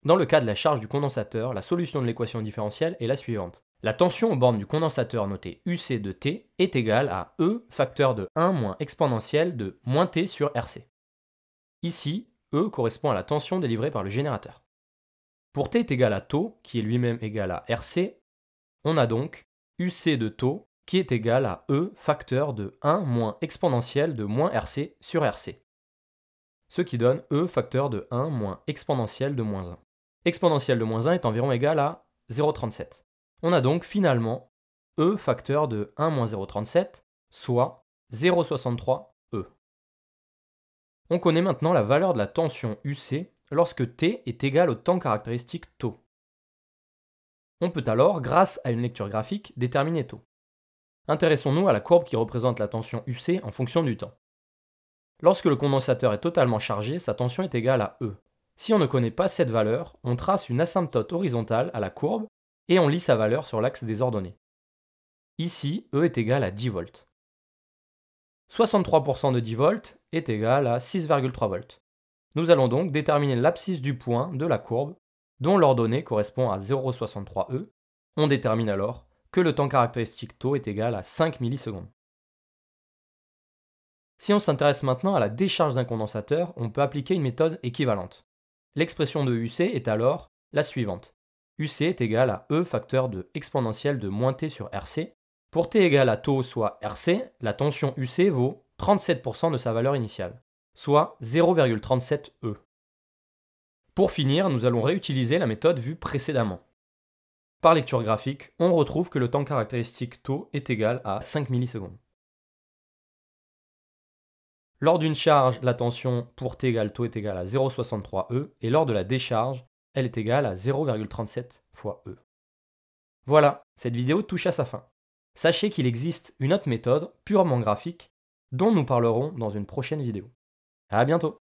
Dans le cas de la charge du condensateur, la solution de l'équation différentielle est la suivante. La tension aux bornes du condensateur notée UC de T est égale à E facteur de 1 moins exponentielle de moins T sur RC. Ici, E correspond à la tension délivrée par le générateur. Pour T est égal à τ, qui est lui-même égal à RC, on a donc UC de τ qui est égal à E facteur de 1 moins exponentielle de moins RC sur RC. Ce qui donne E facteur de 1 moins exponentielle de moins 1. Exponentielle de moins 1 est environ égal à 0,37. On a donc finalement E facteur de 1 moins 0,37, soit 0,63 E. On connaît maintenant la valeur de la tension UC lorsque T est égal au temps caractéristique τ. On peut alors, grâce à une lecture graphique, déterminer τ. Intéressons-nous à la courbe qui représente la tension UC en fonction du temps. Lorsque le condensateur est totalement chargé, sa tension est égale à E. Si on ne connaît pas cette valeur, on trace une asymptote horizontale à la courbe et on lit sa valeur sur l'axe des ordonnées. Ici, E est égal à 10 volts. 63% de 10 volts est égal à 6,3 volts. Nous allons donc déterminer l'abscisse du point de la courbe, dont l'ordonnée correspond à 0,63 E. On détermine alors que le temps caractéristique τ est égal à 5 millisecondes. Si on s'intéresse maintenant à la décharge d'un condensateur, on peut appliquer une méthode équivalente. L'expression de UC est alors la suivante. UC est égal à E facteur de exponentielle de moins T sur RC. Pour T égale à τ soit RC, la tension UC vaut 37% de sa valeur initiale, soit 0,37 E. Pour finir, nous allons réutiliser la méthode vue précédemment. Par lecture graphique, on retrouve que le temps caractéristique τ est égal à 5 millisecondes. Lors d'une charge, la tension pour T égale τ est égale à 0,63 E, et lors de la décharge, elle est égale à 0,37 fois E. Voilà, cette vidéo touche à sa fin. Sachez qu'il existe une autre méthode, purement graphique, dont nous parlerons dans une prochaine vidéo. À bientôt!